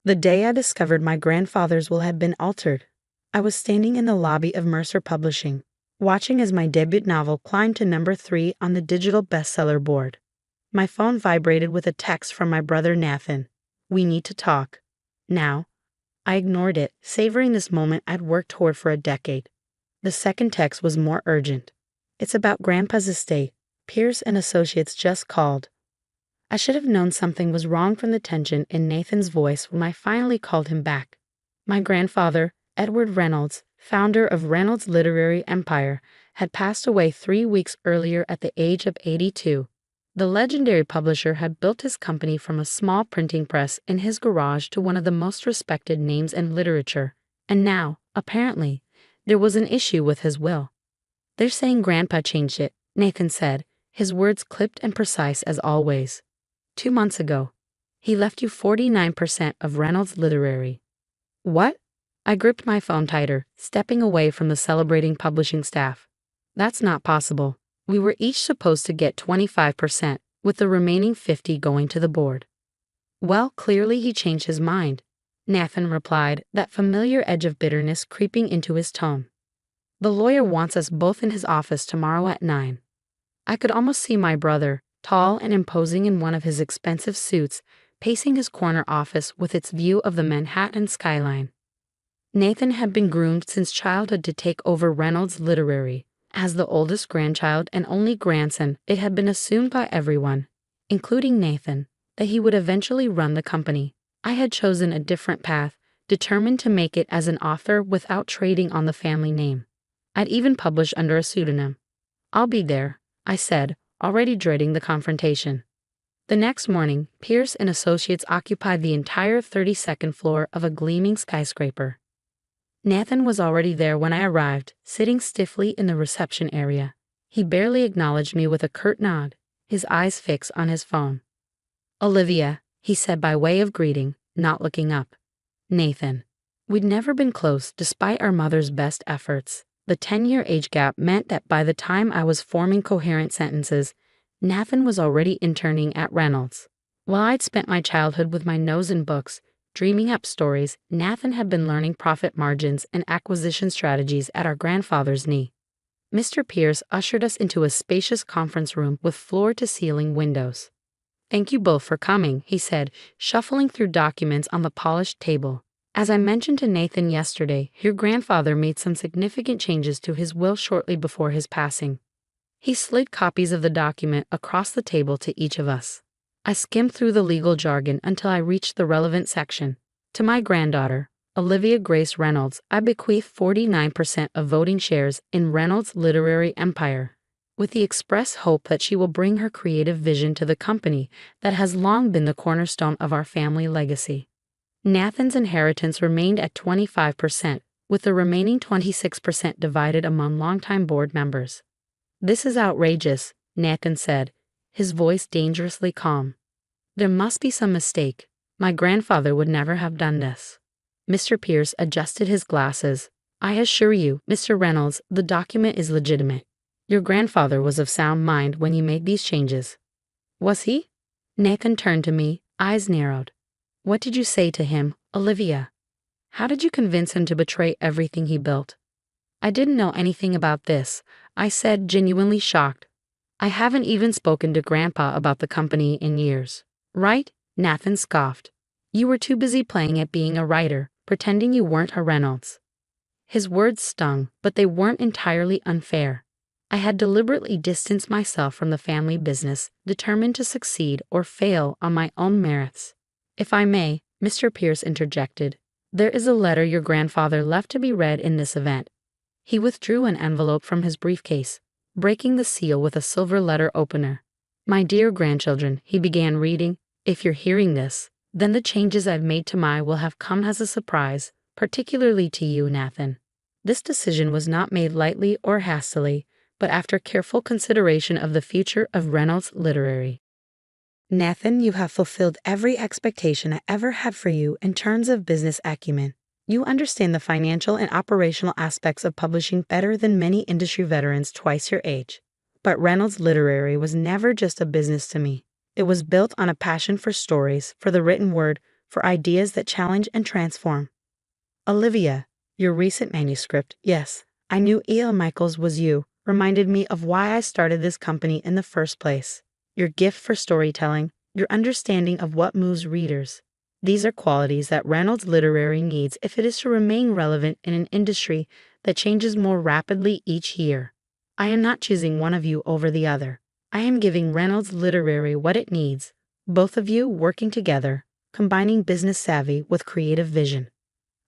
The day I discovered my grandfather's will had been altered, I was standing in the lobby of Mercer Publishing, watching as my debut novel climbed to number 3 on the digital bestseller board. My phone vibrated with a text from my brother Nathan. "We need to talk. Now." I ignored it, savoring this moment I'd worked toward for a decade. The second text was more urgent. "It's about Grandpa's estate. Pierce and Associates just called." I should have known something was wrong from the tension in Nathan's voice when I finally called him back. My grandfather, Edward Reynolds, founder of Reynolds Literary Empire, had passed away 3 weeks earlier at the age of 82. The legendary publisher had built his company from a small printing press in his garage to one of the most respected names in literature, and now, apparently, there was an issue with his will. "They're saying Grandpa changed it," Nathan said, his words clipped and precise as always. "2 months ago, he left you 49% of Reynolds Literary." "What?" I gripped my phone tighter, stepping away from the celebrating publishing staff. "That's not possible. We were each supposed to get 25%, with the remaining 50 going to the board." "Well, clearly he changed his mind," Nathan replied, that familiar edge of bitterness creeping into his tone. "The lawyer wants us both in his office tomorrow at 9. I could almost see my brother, tall and imposing in one of his expensive suits, pacing his corner office with its view of the Manhattan skyline. Nathan had been groomed since childhood to take over Reynolds Literary. As the oldest grandchild and only grandson, it had been assumed by everyone, including Nathan, that he would eventually run the company. I had chosen a different path, determined to make it as an author without trading on the family name. I'd even publish under a pseudonym. "I'll be there," I said, already dreading the confrontation. The next morning, Pierce and Associates occupied the entire 32nd floor of a gleaming skyscraper. Nathan was already there when I arrived, sitting stiffly in the reception area. He barely acknowledged me with a curt nod, his eyes fixed on his phone. "Olivia," he said by way of greeting, not looking up. "Nathan." We'd never been close, despite our mother's best efforts. The 10-year age gap meant that by the time I was forming coherent sentences, Nathan was already interning at Reynolds. While I'd spent my childhood with my nose in books, dreaming up stories, Nathan had been learning profit margins and acquisition strategies at our grandfather's knee. Mr. Pierce ushered us into a spacious conference room with floor-to-ceiling windows. "Thank you both for coming," he said, shuffling through documents on the polished table. "As I mentioned to Nathan yesterday, your grandfather made some significant changes to his will shortly before his passing." He slid copies of the document across the table to each of us. I skimmed through the legal jargon until I reached the relevant section. "To my granddaughter, Olivia Grace Reynolds, I bequeath 49% of voting shares in Reynolds Literary Empire, with the express hope that she will bring her creative vision to the company that has long been the cornerstone of our family legacy." Nathan's inheritance remained at 25%, with the remaining 26% divided among longtime board members. "This is outrageous," Nathan said, his voice dangerously calm. "There must be some mistake. My grandfather would never have done this." Mr. Pierce adjusted his glasses. "I assure you, Mr. Reynolds, the document is legitimate. Your grandfather was of sound mind when he made these changes." "Was he?" Nathan turned to me, eyes narrowed. "What did you say to him, Olivia? How did you convince him to betray everything he built?" "I didn't know anything about this," I said, genuinely shocked. "I haven't even spoken to Grandpa about the company in years." "Right?" Nathan scoffed. "You were too busy playing at being a writer, pretending you weren't a Reynolds." His words stung, but they weren't entirely unfair. I had deliberately distanced myself from the family business, determined to succeed or fail on my own merits. "If I may," Mr. Pierce interjected, "there is a letter your grandfather left to be read in this event." He withdrew an envelope from his briefcase, breaking the seal with a silver letter opener. "My dear grandchildren," he began reading, "if you're hearing this, then the changes I've made to my will have come as a surprise, particularly to you, Nathan. This decision was not made lightly or hastily, but after careful consideration of the future of Reynolds Literary. Nathan, you have fulfilled every expectation I ever had for you in terms of business acumen. You understand the financial and operational aspects of publishing better than many industry veterans twice your age. But Reynolds Literary was never just a business to me. It was built on a passion for stories, for the written word, for ideas that challenge and transform. Olivia, your recent manuscript, yes, I knew E.L. Michaels was you, reminded me of why I started this company in the first place. Your gift for storytelling, your understanding of what moves readers. These are qualities that Reynolds Literary needs if it is to remain relevant in an industry that changes more rapidly each year. I am not choosing one of you over the other. I am giving Reynolds Literary what it needs, both of you working together, combining business savvy with creative vision.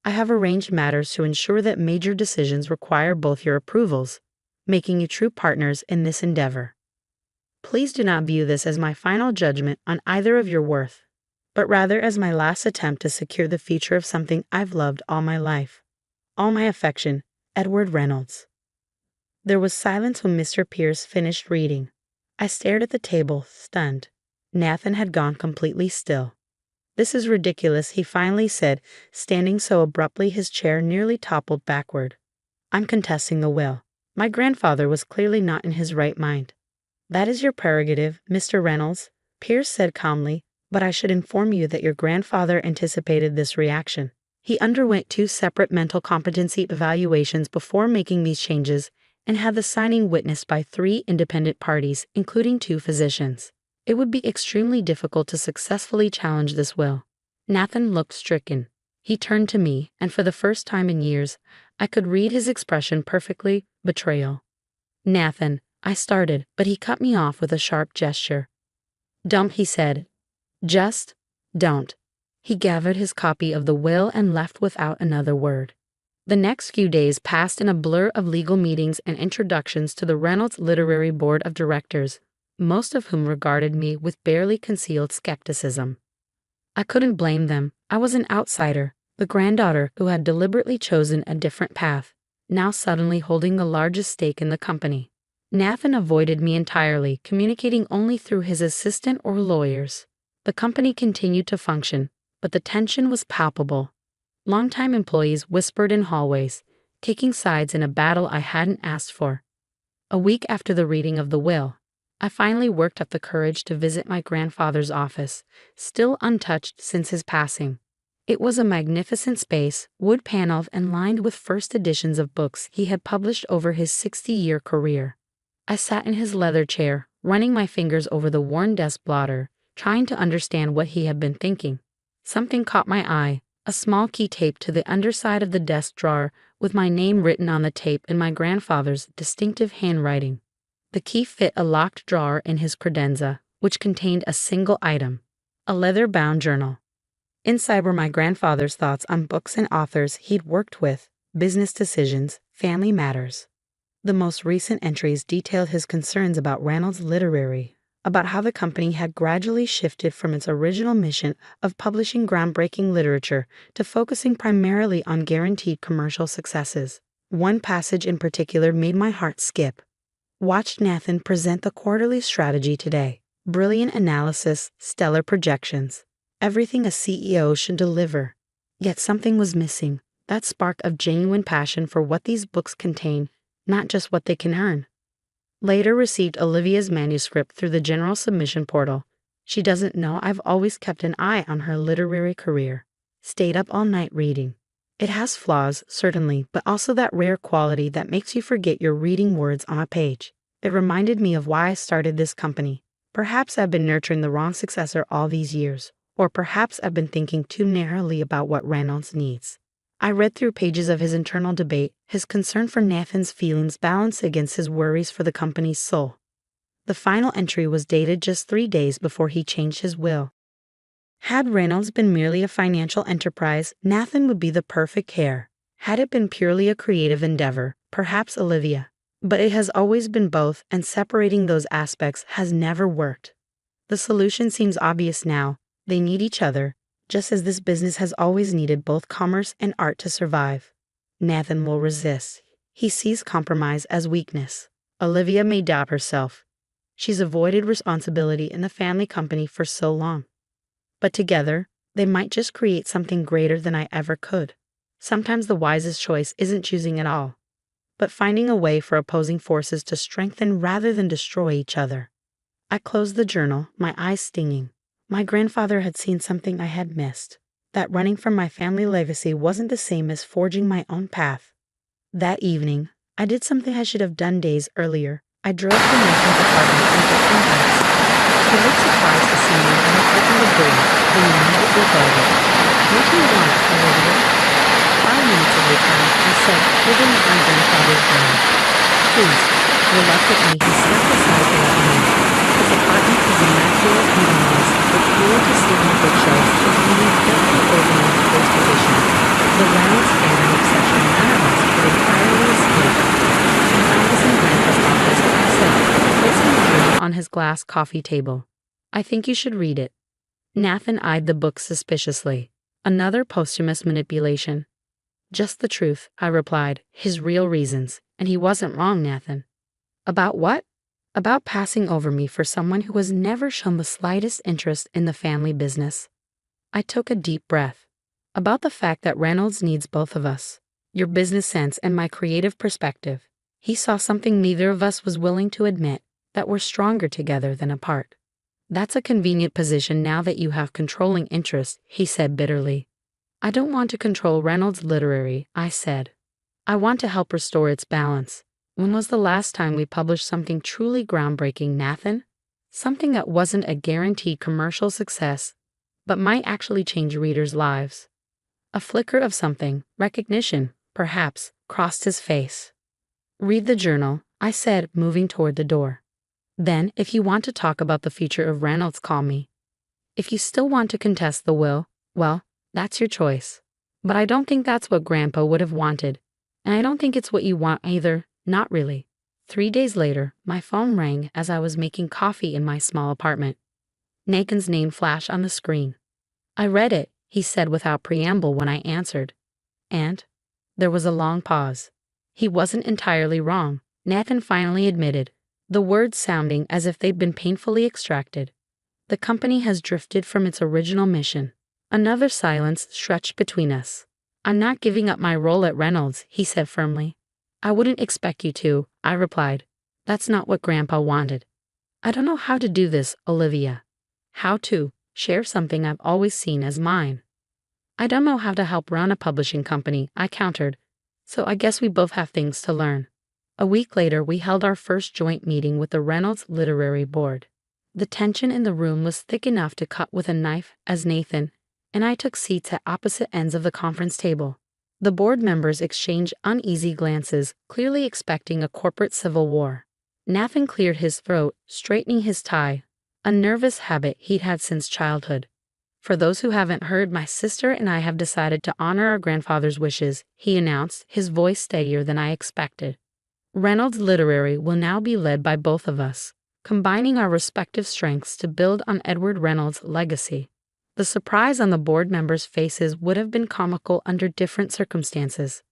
I have arranged matters to ensure that major decisions require both your approvals, making you true partners in this endeavor. Please do not view this as my final judgment on either of your worth, but rather as my last attempt to secure the future of something I've loved all my life. All my affection, Edward Reynolds. There was silence when Mr. Pierce finished reading. I stared at the table, stunned. Nathan had gone completely still. "This is ridiculous," he finally said, standing so abruptly his chair nearly toppled backward. "I'm contesting the will. My grandfather was clearly not in his right mind." "That is your prerogative, Mr. Reynolds," Pierce said calmly, "but I should inform you that your grandfather anticipated this reaction. He underwent 2 separate mental competency evaluations before making these changes and had the signing witnessed by 3 independent parties, including 2 physicians. It would be extremely difficult to successfully challenge this will." Nathan looked stricken. He turned to me, and for the first time in years, I could read his expression perfectly: betrayal. "Nathan," I started, but he cut me off with a sharp gesture. "Don't," he said. "Just don't." He gathered his copy of the will and left without another word. The next few days passed in a blur of legal meetings and introductions to the Reynolds Literary Board of Directors, most of whom regarded me with barely concealed skepticism. I couldn't blame them. I was an outsider, the granddaughter who had deliberately chosen a different path, now suddenly holding the largest stake in the company. Nathan avoided me entirely, communicating only through his assistant or lawyers. The company continued to function, but the tension was palpable. Longtime employees whispered in hallways, taking sides in a battle I hadn't asked for. A week after the reading of the will, I finally worked up the courage to visit my grandfather's office, still untouched since his passing. It was a magnificent space, wood-paneled and lined with first editions of books he had published over his 60-year career. I sat in his leather chair, running my fingers over the worn desk blotter, trying to understand what he had been thinking. Something caught my eye, a small key taped to the underside of the desk drawer with my name written on the tape in my grandfather's distinctive handwriting. The key fit a locked drawer in his credenza, which contained a single item: a leather-bound journal. Inside were my grandfather's thoughts on books and authors he'd worked with, business decisions, family matters. The most recent entries detailed his concerns about Reynolds Literary, about how the company had gradually shifted from its original mission of publishing groundbreaking literature to focusing primarily on guaranteed commercial successes. One passage in particular made my heart skip. Watched Nathan present the quarterly strategy today. Brilliant analysis, stellar projections. Everything a CEO should deliver. Yet something was missing, that spark of genuine passion for what these books contain, not just what they can earn. Later received Olivia's manuscript through the general submission portal. She doesn't know I've always kept an eye on her literary career. Stayed up all night reading. It has flaws, certainly, but also that rare quality that makes you forget you're reading words on a page. It reminded me of why I started this company. Perhaps I've been nurturing the wrong successor all these years, or perhaps I've been thinking too narrowly about what Reynolds needs. I read through pages of his internal debate, his concern for Nathan's feelings balanced against his worries for the company's soul. The final entry was dated just 3 days before he changed his will. Had Reynolds been merely a financial enterprise, Nathan would be the perfect heir. Had it been purely a creative endeavor, perhaps Olivia. But it has always been both, and separating those aspects has never worked. The solution seems obvious now. They need each other, just as this business has always needed both commerce and art to survive. Nathan will resist. He sees compromise as weakness. Olivia may doubt herself. She's avoided responsibility in the family company for so long. But together, they might just create something greater than I ever could. Sometimes the wisest choice isn't choosing at all, but finding a way for opposing forces to strengthen rather than destroy each other. I closed the journal, my eyes stinging. My grandfather had seen something I had missed. that running from my family legacy wasn't the same as forging my own path. That evening, I did something I should have done days earlier. I drove to Nathan's apartment and took him home. He looked surprised to see me when I opened the door, then immediately guarded. "What do you want, Olivia?" 5 minutes of your time, I said, holding up my grandfather's hand. "Please." Reluctantly, he stepped aside to let me in. His apartment was immaculate and minimalist, with floor-to-ceiling bookshelves containing carefully organized first editions. The Reynolds family obsession none of us could entirely escape. "And I was in Grandpa's office," I said, placing the journal on his glass coffee table. "I think you should read it." Nathan eyed the book suspiciously. "Another posthumous manipulation." "Just the truth," I replied, "his real reasons. And he wasn't wrong, Nathan." "About what?" "About passing over me for someone who has never shown the slightest interest in the family business." I took a deep breath. "About the fact that Reynolds needs both of us. Your business sense and my creative perspective. He saw something neither of us was willing to admit, that we're stronger together than apart." "That's a convenient position now that you have controlling interest," he said bitterly. "I don't want to control Reynolds Literary," I said. "I want to help restore its balance. When was the last time we published something truly groundbreaking, Nathan? Something that wasn't a guaranteed commercial success, but might actually change readers' lives." A flicker of something, recognition, perhaps, crossed his face. "Read the journal," I said, moving toward the door. "Then, if you want to talk about the future of Reynolds, call me. If you still want to contest the will, well, that's your choice. But I don't think that's what Grandpa would have wanted. And I don't think it's what you want either, not really." 3 days later, my phone rang as I was making coffee in my small apartment. Nathan's name flashed on the screen. "I read it," he said without preamble when I answered. "And?" There was a long pause. He wasn't entirely wrong, Nathan finally admitted, the words sounding as if they'd been painfully extracted. "The company has drifted from its original mission." Another silence stretched between us. "I'm not giving up my role at Reynolds," he said firmly. "I wouldn't expect you to," I replied. "That's not what Grandpa wanted." "I don't know how to do this, Olivia." "How to share something I've always seen as mine." "I don't know how to help run a publishing company," I countered. "So I guess we both have things to learn." A week later, we held our first joint meeting with the Reynolds Literary Board. The tension in the room was thick enough to cut with a knife as Nathan and I took seats at opposite ends of the conference table. The board members exchanged uneasy glances, clearly expecting a corporate civil war. Nathan cleared his throat, straightening his tie, a nervous habit he'd had since childhood. "For those who haven't heard, my sister and I have decided to honor our grandfather's wishes," he announced, his voice steadier than I expected. "Reynolds Literary will now be led by both of us, combining our respective strengths to build on Edward Reynolds' legacy." The surprise on the board members' faces would have been comical under different circumstances.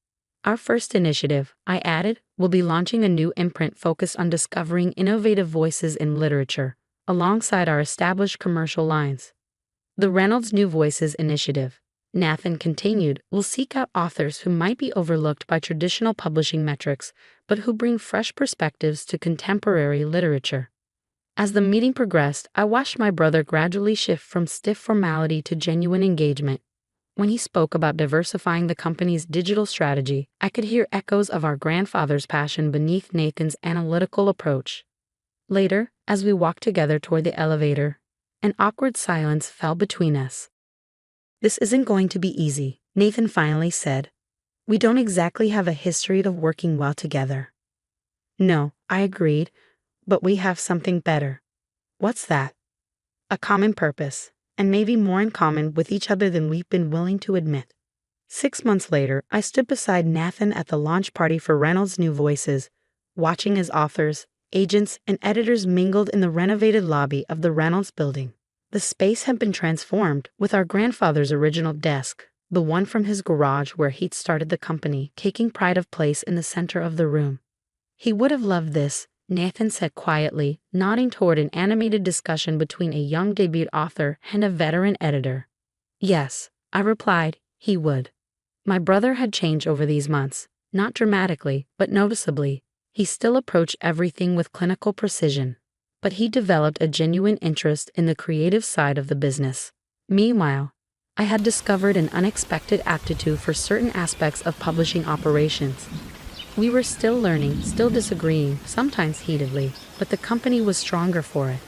"Our first initiative," I added, "will be launching a new imprint focused on discovering innovative voices in literature, alongside our established commercial lines. The Reynolds New Voices Initiative," Nathan continued, "will seek out authors who might be overlooked by traditional publishing metrics, but who bring fresh perspectives to contemporary literature." As the meeting progressed, I watched my brother gradually shift from stiff formality to genuine engagement. When he spoke about diversifying the company's digital strategy, I could hear echoes of our grandfather's passion beneath Nathan's analytical approach. Later, as we walked together toward the elevator, an awkward silence fell between us. "This isn't going to be easy," Nathan finally said. "We don't exactly have a history of working well together." "No," I agreed, "but we have something better." "What's that?" "A common purpose, and maybe more in common with each other than we've been willing to admit." 6 months later, I stood beside Nathan at the launch party for Reynolds New Voices, watching as authors, agents, and editors mingled in the renovated lobby of the Reynolds building. The space had been transformed, with our grandfather's original desk, the one from his garage where he'd started the company, taking pride of place in the center of the room. "He would have loved this," Nathan said quietly, nodding toward an animated discussion between a young debut author and a veteran editor. "Yes," I replied, "he would." My brother had changed over these months, not dramatically, but noticeably. He still approached everything with clinical precision, but he developed a genuine interest in the creative side of the business. Meanwhile, I had discovered an unexpected aptitude for certain aspects of publishing operations. We were still learning, still disagreeing, sometimes heatedly, but the company was stronger for it.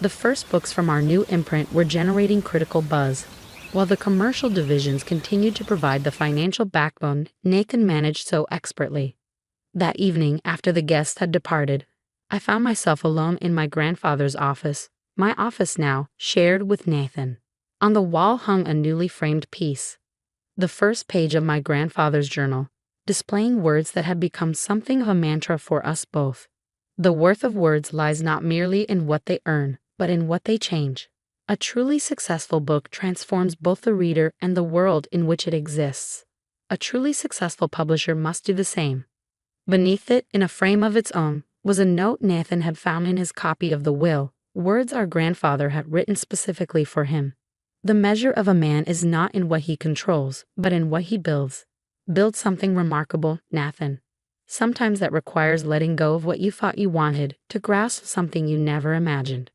The first books from our new imprint were generating critical buzz, while the commercial divisions continued to provide the financial backbone Nathan managed so expertly. That evening, after the guests had departed, I found myself alone in my grandfather's office, my office now shared with Nathan. On the wall hung a newly framed piece, the first page of my grandfather's journal, displaying words that had become something of a mantra for us both. The worth of words lies not merely in what they earn, but in what they change. A truly successful book transforms both the reader and the world in which it exists. A truly successful publisher must do the same. Beneath it, in a frame of its own, was a note Nathan had found in his copy of the will, words our grandfather had written specifically for him. The measure of a man is not in what he controls, but in what he builds. Build something remarkable, Nathan. Sometimes that requires letting go of what you thought you wanted to grasp something you never imagined.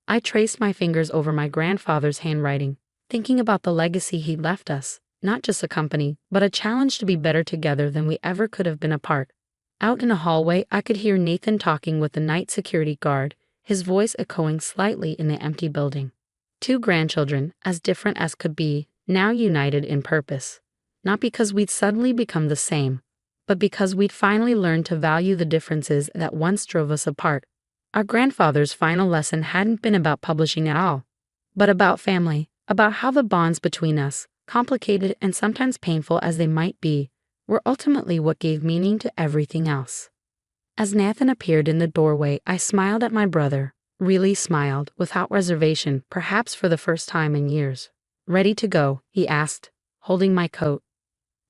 I traced my fingers over my grandfather's handwriting, thinking about the legacy he'd left us, not just a company, but a challenge to be better together than we ever could have been apart. Out in a hallway, I could hear Nathan talking with the night security guard, his voice echoing slightly in the empty building. Two grandchildren, as different as could be, now united in purpose. Not because we'd suddenly become the same, but because we'd finally learned to value the differences that once drove us apart. Our grandfather's final lesson hadn't been about publishing at all, but about family, about how the bonds between us, complicated and sometimes painful as they might be, were ultimately what gave meaning to everything else. As Nathan appeared in the doorway, I smiled at my brother, really smiled, without reservation, perhaps for the first time in years. "Ready to go?" he asked, holding my coat.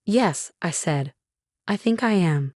"Yes," I said. "I think I am."